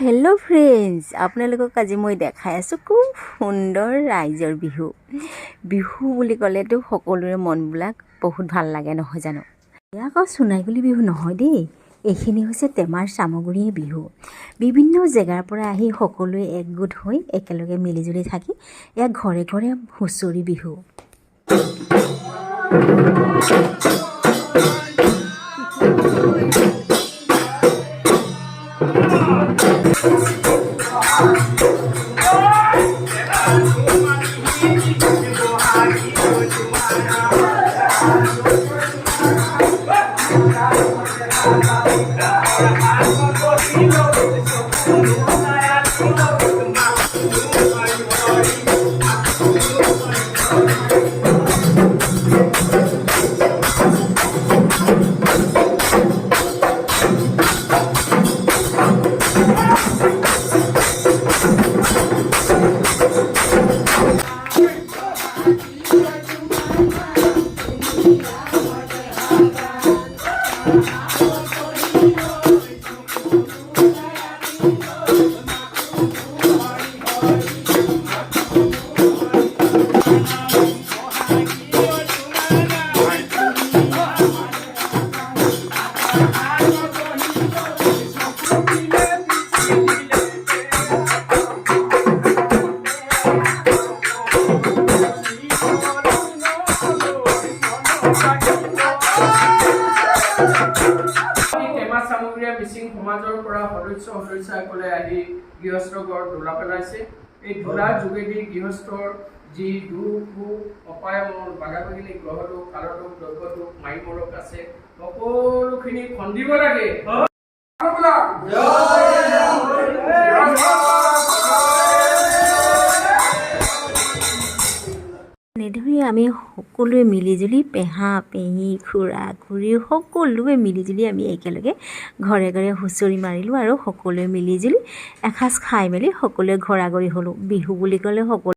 hello friends आपनालोকক আজি মই দেখাই আছো খুব সুন্দৰ ৰাইজৰ বিহু বিহু বুলি ক'লেতো সকলোৰে মনবিলাক বহুত ভাল লাগে নহয় জানো ইয়াক সোণাইগুলি বিহু নহয় দেই এইখিনি হৈছে টেমাৰ সামগ্ৰীৰ বিহু বিভিন্ন জেগাৰ পৰা আহি সকলোৱে একগোট হৈ একেলগে মিলিজুলি থাকি ইয়াক ঘৰে ঘৰে হুঁচৰি বিহু মিচিং সমাজৰ পৰা সদস্যসকলে আহি গৃহস্থৰ ঘৰত ধূলা পেলাইছে এই ধূলাৰ যোগেদি গৃহস্থৰ যি দুখ অপায়মন বাগাবাগিনী গ্ৰহদোষ কালদোষ দ্ৰব্যদোষ মাইমৰক আছে সকলোখিনি খন্দিব লাগে এনেদৰে আমি সকলোৱে মিলিজুলি পেহা পেহী খুৰা খুৰী সকলোৱে মিলিজুলি আমি একেলগে ঘৰে ঘৰে হুঁচৰি মাৰিলোঁ আৰু সকলোৱে মিলিজুলি এসাঁজ খাই মেলি সকলোৱে ঘৰা ঘৰি হ'লোঁ বিহু বুলি ক'লে সকলো